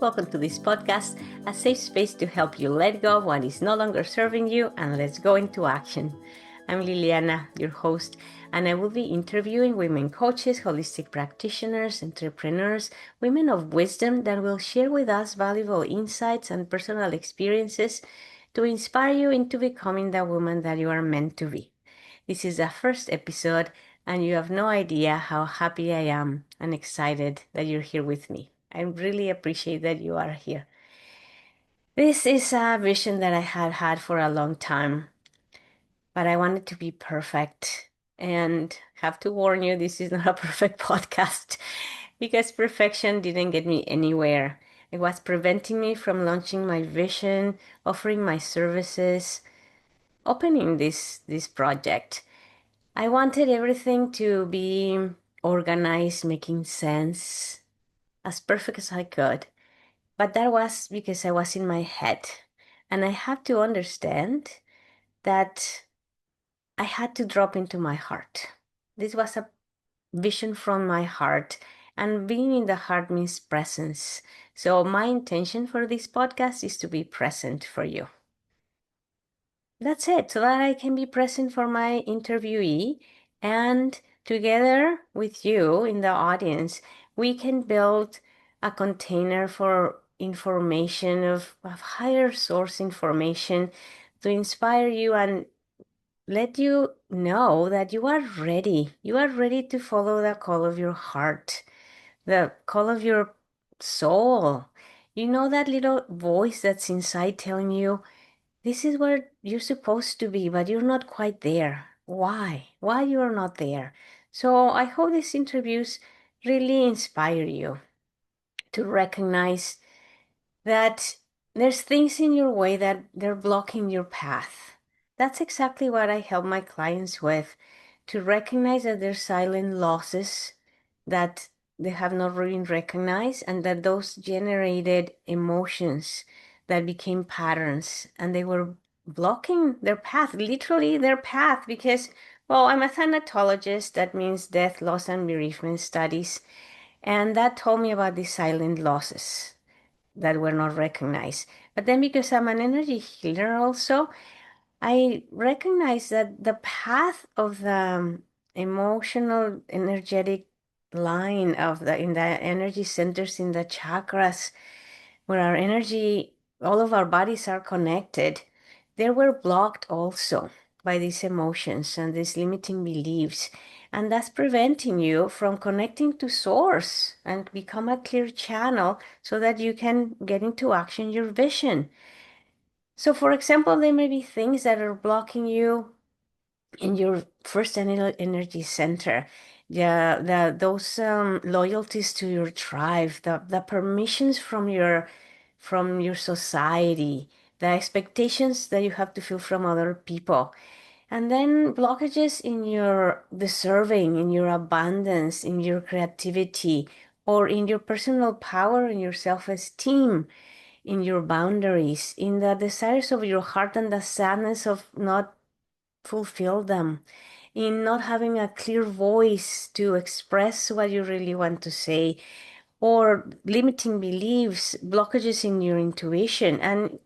Welcome to this podcast, a safe space to help you let go of what is no longer serving you and let's go into action. I'm Liliana, your host, and I will be interviewing women coaches, holistic practitioners, entrepreneurs, women of wisdom that will share with us valuable insights and personal experiences to inspire you into becoming the woman that you are meant to be. This is the first episode, and you have no idea how happy I am and excited that you're here with me. I really appreciate that you are here. This is a vision that I had had for a long time, but I wanted to be perfect. And have to warn you, this is not a perfect podcast because perfection didn't get me anywhere. It was preventing me from launching my vision, offering my services, opening this project. I wanted everything to be organized, making sense, as perfect as I could. But that was because I was in my head. And I have to understand that I had to drop into my heart. This was a vision from my heart. And being in the heart means presence. So my intention for this podcast is to be present for you. That's it, so that I can be present for my interviewee, and together with you in the audience, we can build a container for information of higher source information to inspire you and let you know that you are ready. You are ready to follow the call of your heart, the call of your soul. You know that little voice that's inside telling you, this is where you're supposed to be, but you're not quite there. Why? Why you're not there? So I hope these interviews really inspire you to recognize that there's things in your way that they're blocking your path. That's exactly what I help my clients with, to recognize that there's silent losses that they have not really recognized, and that those generated emotions that became patterns and they were blocking their path, literally their path, because, well, I'm a thanatologist. That means death, loss, and bereavement studies. And that told me about these silent losses that were not recognized. But then, because I'm an energy healer also, I recognize that the path of the emotional, energetic line of the in the energy centers in the chakras, where our energy, all of our bodies are connected, they were blocked also by these emotions and these limiting beliefs. And that's preventing you from connecting to source and become a clear channel so that you can get into action your vision. So, for example, there may be things that are blocking you in your first energy center. Yeah, those loyalties to your tribe, the permissions from your society, the expectations that you have to feel from other people. And then blockages in your deserving, in your abundance, in your creativity, or in your personal power, in your self-esteem, in your boundaries, in the desires of your heart and the sadness of not fulfill them, in not having a clear voice to express what you really want to say, or limiting beliefs, blockages in your intuition. And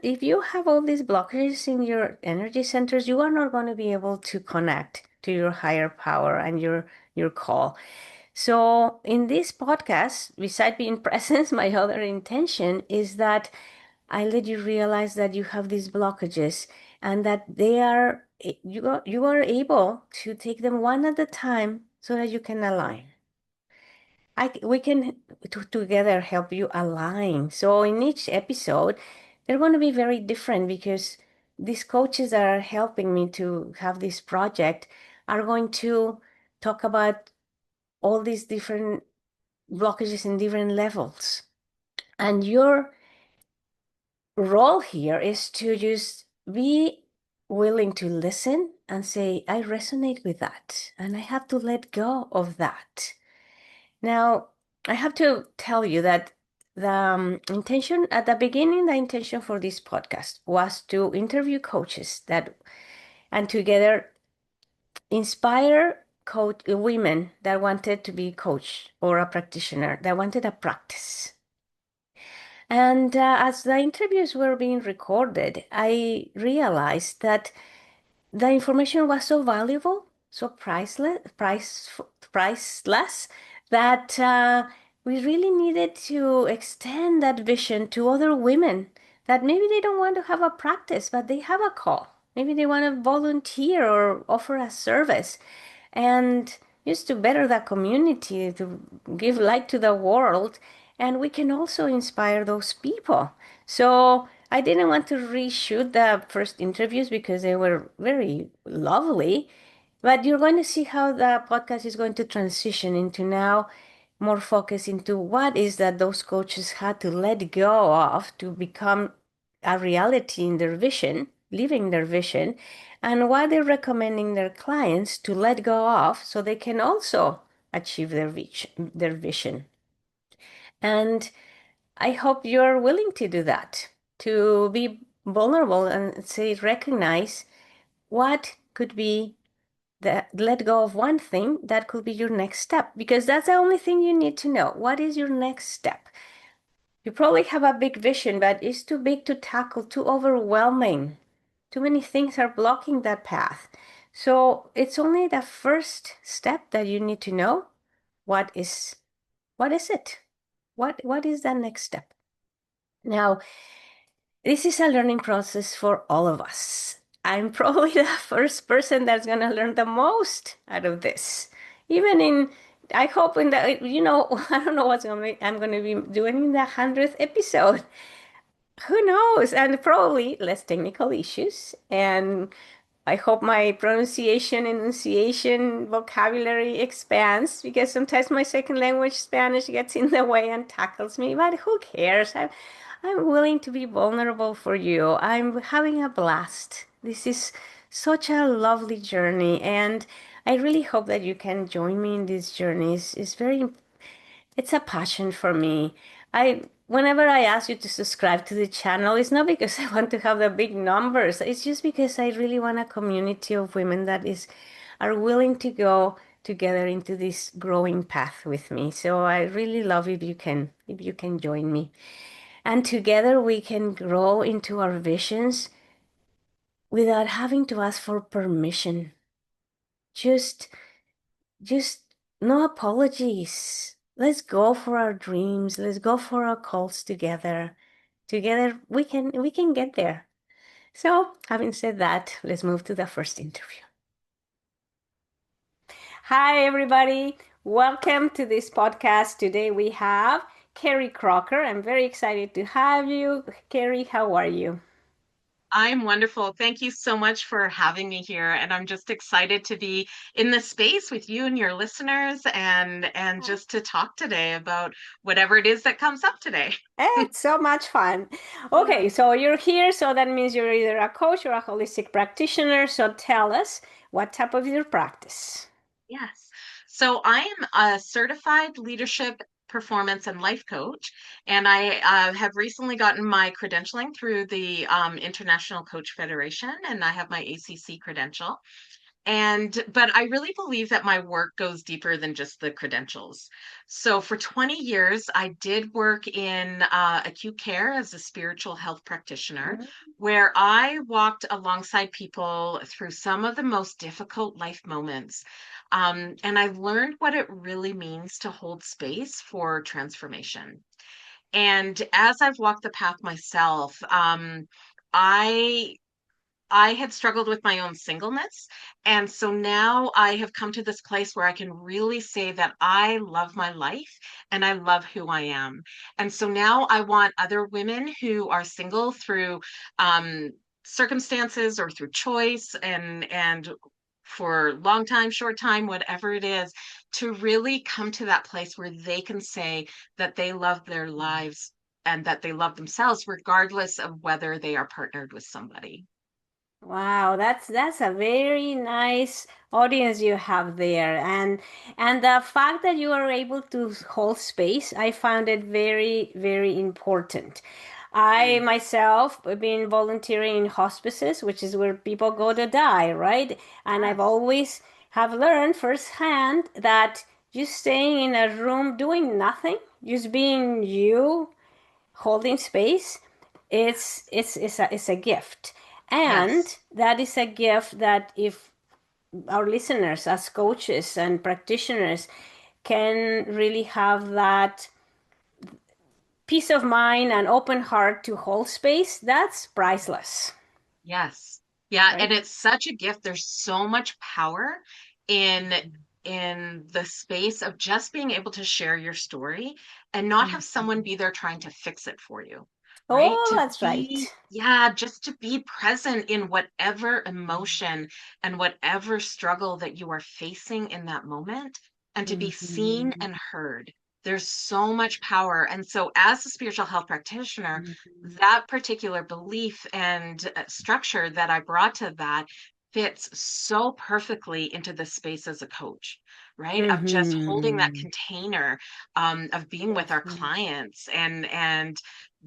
if you have all these blockages in your energy centers, you are not going to be able to connect to your higher power and your call. So in this podcast, beside being present, my other intention is that I let you realize that you have these blockages and that you are able to take them one at a time so that you can align. We can together help you align. So in each episode, they're going to be very different because these coaches that are helping me to have this project are going to talk about all these different blockages in different levels. And your role here is to just be willing to listen and say, I resonate with that, and I have to let go of that. Now, I have to tell you that the intention at the beginning, the intention for this podcast was to interview coaches and together inspire women that wanted to be a coach or a practitioner that wanted a practice. And as the interviews were being recorded, I realized that the information was so valuable, so priceless that we really needed to extend that vision to other women that maybe they don't want to have a practice, but they have a call. Maybe they want to volunteer or offer a service. And just to better the community, to give light to the world, and we can also inspire those people. So I didn't want to reshoot the first interviews because they were very lovely, but you're going to see how the podcast is going to transition into now more focus into what is that those coaches had to let go of to become a reality in their vision, living their vision, and what they're recommending their clients to let go of so they can also achieve their vision. And I hope you're willing to do that, to be vulnerable and say, recognize what could be the let go of one thing that could be your next step, because that's the only thing you need to know. What is your next step? You probably have a big vision, but it's too big to tackle, too overwhelming. Too many things are blocking that path. So it's only the first step that you need to know. What is what is it? What is that next step? Now, this is a learning process for all of us. I'm probably the first person that's going to learn the most out of this. Even in, I hope in the, I don't know I'm going to be doing in the 100th episode. Who knows? And probably less technical issues. And I hope my pronunciation, enunciation, vocabulary expands because sometimes my second language, Spanish, gets in the way and tackles me. But who cares? I'm willing to be vulnerable for you. I'm having a blast. This is such a lovely journey. And I really hope that you can join me in this journey. It's a passion for me. Whenever I ask you to subscribe to the channel, it's not because I want to have the big numbers. It's just because I really want a community of women are willing to go together into this growing path with me. So I really love if you can join me. And together we can grow into our visions without having to ask for permission. Just Just no apologies. Let's go for our dreams. Let's go for our calls together. Together we can get there. So, having said that, let's move to the first interview. Hi everybody. Welcome to this podcast. Today we have Kerri Kroeker. I'm very excited to have you. Kerri, how are you? I'm wonderful. Thank you so much for having me here. And I'm just excited to be in the space with you and your listeners and just to talk today about whatever it is that comes up today. It's so much fun. Okay, so you're here, so that means you're either a coach or a holistic practitioner. So tell us what type of your practice. Yes. So I am a certified leadership, performance, and life coach. And I have recently gotten my credentialing through the International Coach Federation, and I have my ACC credential. But I really believe that my work goes deeper than just the credentials. So for 20 years, I did work in acute care as a spiritual health practitioner, where I walked alongside people through some of the most difficult life moments. And I've learned what it really means to hold space for transformation. And as I've walked the path myself, I I had struggled with my own singleness. And so now I have come to this place where I can really say that I love my life and I love who I am. And so now I want other women who are single through um, circumstances or through choice and for long time, short time, whatever it is, to really come to that place where they can say that they love their lives and that they love themselves, regardless of whether they are partnered with somebody. Wow, that's a very nice audience you have there. And the fact that you are able to hold space, I found it very, very important. I Mm. myself have been volunteering in hospices, which is where people go to die, right? And I've Yes. always have learned firsthand that just staying in a room doing nothing, just being you, holding space, Yes. it's a gift. And Yes. that is a gift that if our listeners, as coaches and practitioners, can really have that peace of mind and open heart to hold space, that's priceless, Yes. Yeah, right? and it's such a gift. There's so much power in the space of just being able to share your story and not have someone be there trying to fix it for you, right? Oh, To that's be, right. yeah, just to be present in whatever emotion and whatever struggle that you are facing in that moment and to be seen Mhm. and heard. There's so much power. And so as a spiritual health practitioner, Mhm. that particular belief and structure that I brought to that fits so perfectly into the space as a coach, right? Of just holding that Mhm. container, of being with our Definitely. clients and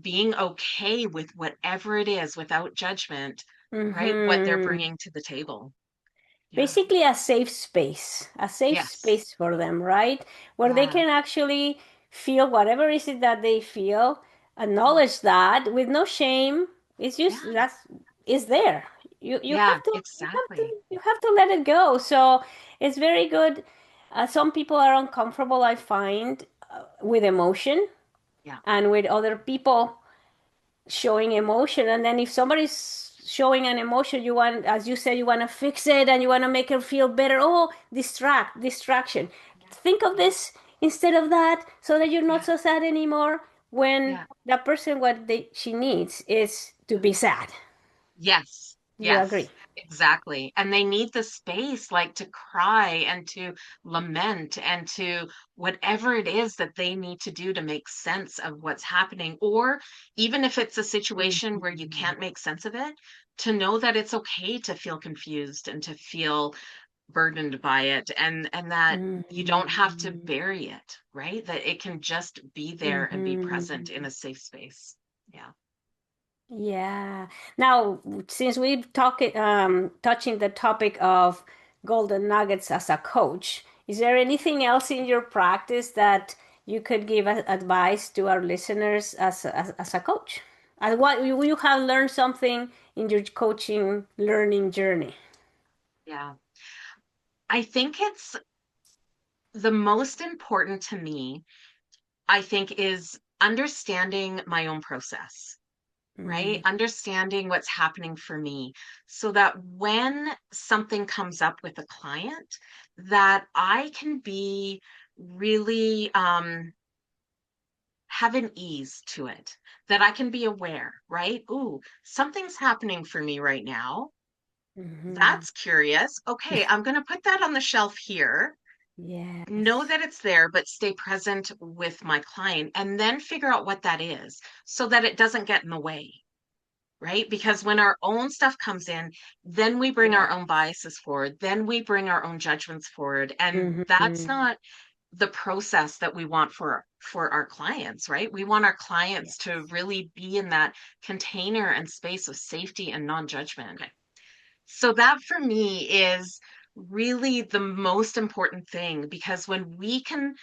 being okay with whatever it is without judgment, right? What they're Hmm. bringing to the table. Yeah. Basically a safe Yes. space for them, right? Where they Yeah. can actually feel whatever is it that they feel, Mm. acknowledge that with no shame. It's just Yeah. that's is there. You Yeah. have to Exactly. you have to let it go. So it's very good. Some people are uncomfortable, I find, with emotion Yeah. and with other people showing emotion. And then if somebody's showing an emotion, you want, as you said, you want to fix it and you want to make her feel better. Oh, distraction. Yeah. Think of Yeah. this instead of that so that you're not Yeah. so sad anymore, when Yeah. that person, she needs is to be sad. Yes, You yes, agree? exactly. And they need the space like to cry and to lament and to whatever it is that they need to do to make sense of what's happening. Or even if it's a situation where you Mhm. can't make sense of it, to know that it's okay to feel confused and to feel burdened by it and that you don't have to Mhm. bury it, right? That it can just be there and be present in Mhm. a safe space. Yeah. Yeah. Now, since we're talking, touching the topic of golden nuggets as a coach, is there anything else in your practice that you could give advice to our listeners as a coach? And what you have learned something in your coaching learning journey? Yeah. I think it's the most important to me, I think, is understanding my own process, right? Mm, Understanding what's happening for me so that when something comes up with a client, that I can be really have an ease to it, that I can be aware, right? Ooh, something's happening for me right now. mhm. That's curious. Okay, I'm going to put that on the shelf here, know Yes. that it's there, but stay present with my client and then figure out what that is so that it doesn't get in the way, right? Because when our own stuff comes in, then we bring our Yeah. own biases forward, then we bring our own judgments forward. And that's Mhm. not the process that we want for our clients, right? We want our Yeah. clients to really be in that container and space of safety and non-judgment. So that for me is really the most important thing because when we can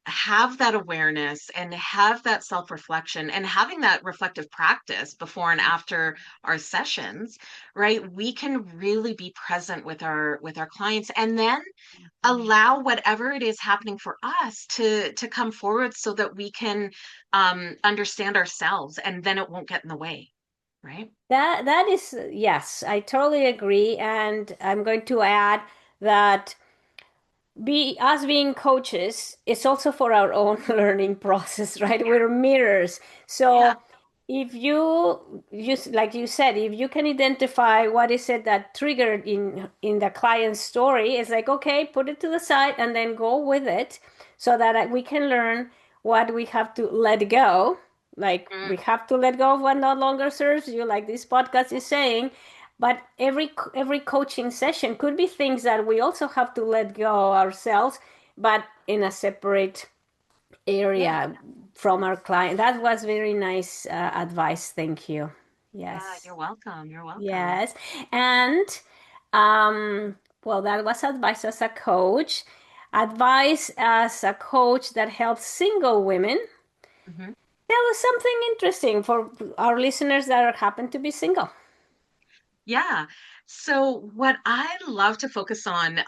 have that awareness and have that self-reflection and having that reflective practice before and after our sessions, right, we can really be present with our clients and then Mhm. allow whatever it is happening for us to come forward so that we can understand ourselves and then it won't get in the way, right? That is, yes, I totally agree. And I'm going to add that be us being coaches, it's also for our own learning process, right? Yeah. We're mirrors. Yeah. So if you like you said, if you can identify what is it that triggered in the client's story, it's like, okay, put it to the side and then go with it so that we can learn what we have to let go. Like we Mm, have to let go of what no longer serves you, like this podcast is saying. But every coaching session could be things that we also have to let go ourselves, but in a separate yeah. area from our client. That was very nice advice. Thank you. Yeah, Yes. you're welcome. You're welcome. Yes. And um, well, that was advice as a coach. Advice as a coach that helps single women. Mhm. tell us something interesting for our listeners that happen to be single. Yeah. So what I love to focus on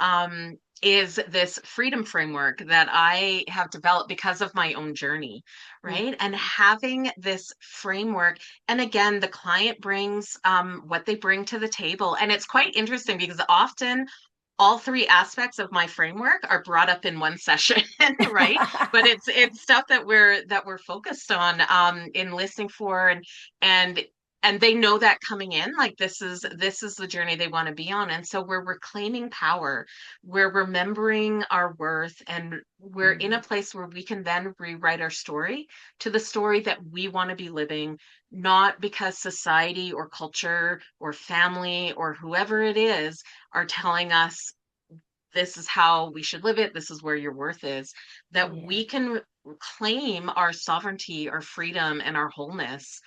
is this freedom framework that I have developed because of my own journey, right? And having this framework, and again, the client brings what they bring to the table, and it's quite interesting because often all three aspects of my framework are brought up in one session, right? But it's stuff that we're focused on in listening for and and they know that coming in, like this is the journey they want to be on. And so we're reclaiming power, we're remembering our worth, and we're in a place where we can then rewrite our story to the story that we want to be living, not because society or culture or family or whoever it is are telling us this is how we should live it, this is where your worth is, that Yeah. we can claim our sovereignty, our freedom, and our wholeness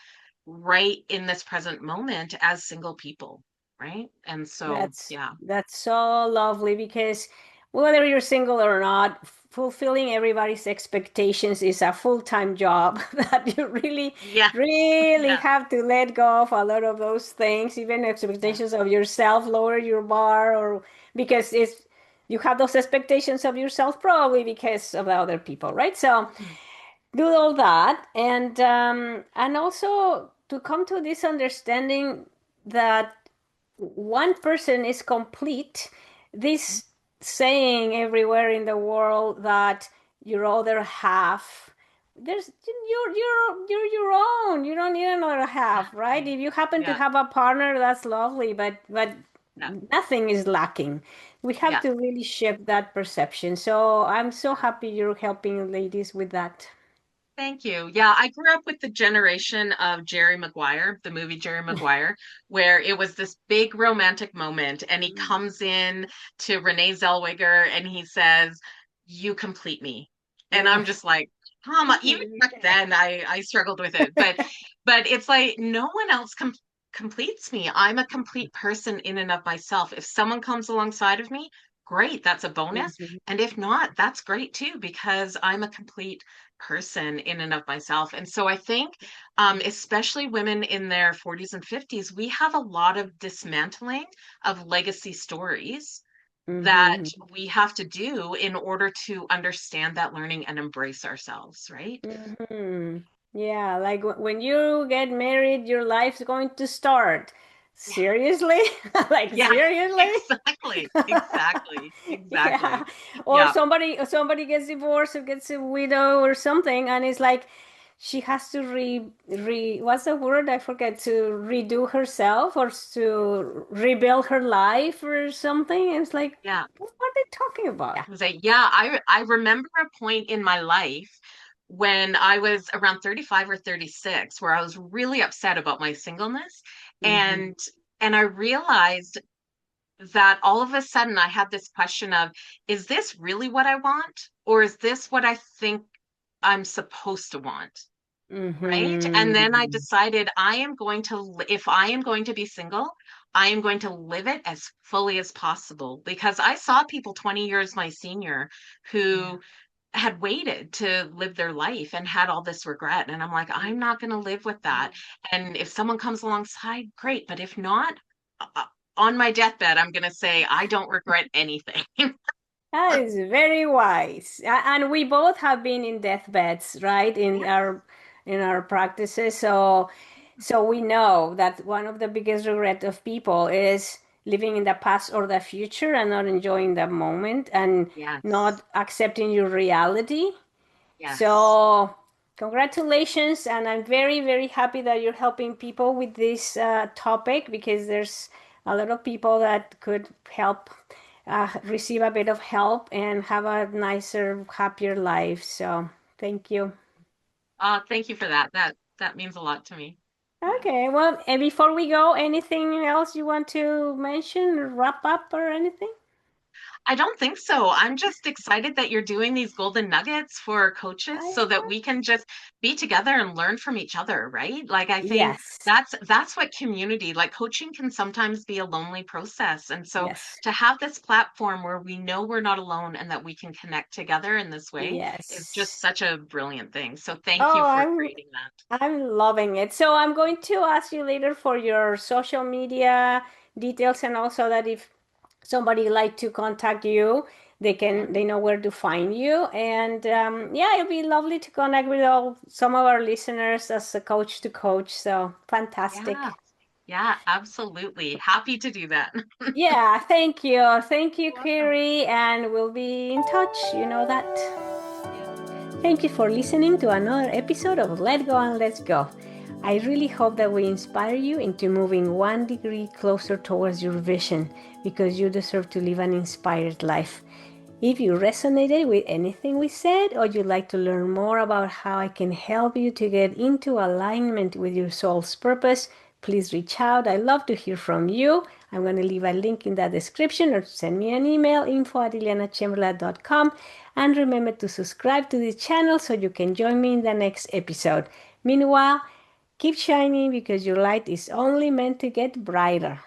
right in this present moment as single people, right? And so, That's yeah, that's so lovely because whether you're single or not, fulfilling everybody's expectations is a full-time job that you really, yeah, really yeah, have to let go of a lot of those things, even yeah, expectations of yourself, lower your bar, or because it's you have those expectations of yourself probably because of the other people, right? So mhm, do all that and also to come to this understanding that one person is complete. mhm, This saying everywhere in the world that your other half, there's you're your own. You don't need another half, right? exactly. If you happen to Yeah, have a partner, that's lovely, but yeah, nothing is lacking. We have yeah. to really shift that perception. So I'm so Yeah. happy you're helping ladies with that. Thank you. Yeah, I grew up with the generation of Jerry Maguire, the movie Jerry Maguire, where it was this big romantic moment, and he comes in to Renee Zellweger and he says, "You complete me," and I'm Ugh. just like, "Come on." Even back then, I struggled with it, but it's like no one else completes me. I'm a complete person in and of myself. If someone comes alongside of me, great, that's a bonus, Mhm. and if not, that's great too because I'm a complete person in and of myself. And so I think, especially women in their 40s and 50s, we have a lot of dismantling of legacy stories that Mhm. we have to do in order to understand that learning and embrace ourselves, right? Hmm. Yeah, like when you get married, your life's going to start. Yeah, Seriously? Like yeah, seriously? exactly, exactly, Yeah. exactly. Or Yeah, somebody gets divorced or gets a widow or something, and it's like she has to what's the word? I forget, to redo herself or to rebuild her life or something. It's like, yeah. what are they talking Yeah, about? I remember a point in my life when I was around 35 or 36 where I was really upset about my singleness Hmm. and and I realized that all of a sudden I had this question of, is this really what I want, or is this what I think I'm supposed to want? Right? And then I Hmm. decided I am going to, if I am going to be single, I am going to live it as fully as possible because I saw people 20 years my senior Yeah. who had waited to live their life and had all this regret. And I'm like, I'm not going to live with that. And if someone comes alongside, great. But if not, on my deathbed, I'm going to say, I don't regret anything. That is very wise. And we both have been in deathbeds, right? In our practices. So we know that one of the biggest regret of people is living in the past or the future and not enjoying the moment and Yes. not accepting your reality. Yes. So, congratulations, and I'm very, very happy that you're helping people with this topic because there's a lot of people that could help receive a bit of help and have a nicer, happier life. So, thank you. Thank you for that. That means a lot to me. Yeah. Okay, well, and before we go, anything else you want to mention, wrap up, or anything? I don't think so. I'm just excited that you're doing these golden nuggets for coaches I, so that we can just be together and learn from each other, right? Like I think yes, that's what community, like coaching can sometimes be a lonely process. And so yes, to have this platform where we know we're not alone and that we can connect together in this way is just yes. such a brilliant thing. So thank you Oh, for creating that. I'm loving it. So I'm going to ask you later for your social media details, and also that if somebody like to contact you, Yeah. they know where to find you. And yeah, it'll be lovely to connect with all some of our listeners as a coach to coach. So Yeah. fantastic. Yeah, absolutely. Happy to do that. Yeah, thank you. Thank you, You're welcome. Kerri, and we'll be in touch. You know that. Yeah. Thank you for listening to another episode of Let Go and Let's Go. I really hope that we inspire you into moving 1 degree closer towards your vision, because you deserve to live an inspired life. If you resonated with anything we said, or you'd like to learn more about how I can help you to get into alignment with your soul's purpose, please reach out. I love to hear from you. I'm going to leave a link in the description, or send me an email, info@lilianachamberlain.com. And remember to subscribe to this channel so you can join me in the next episode. Meanwhile, keep shining, because your light is only meant to get brighter.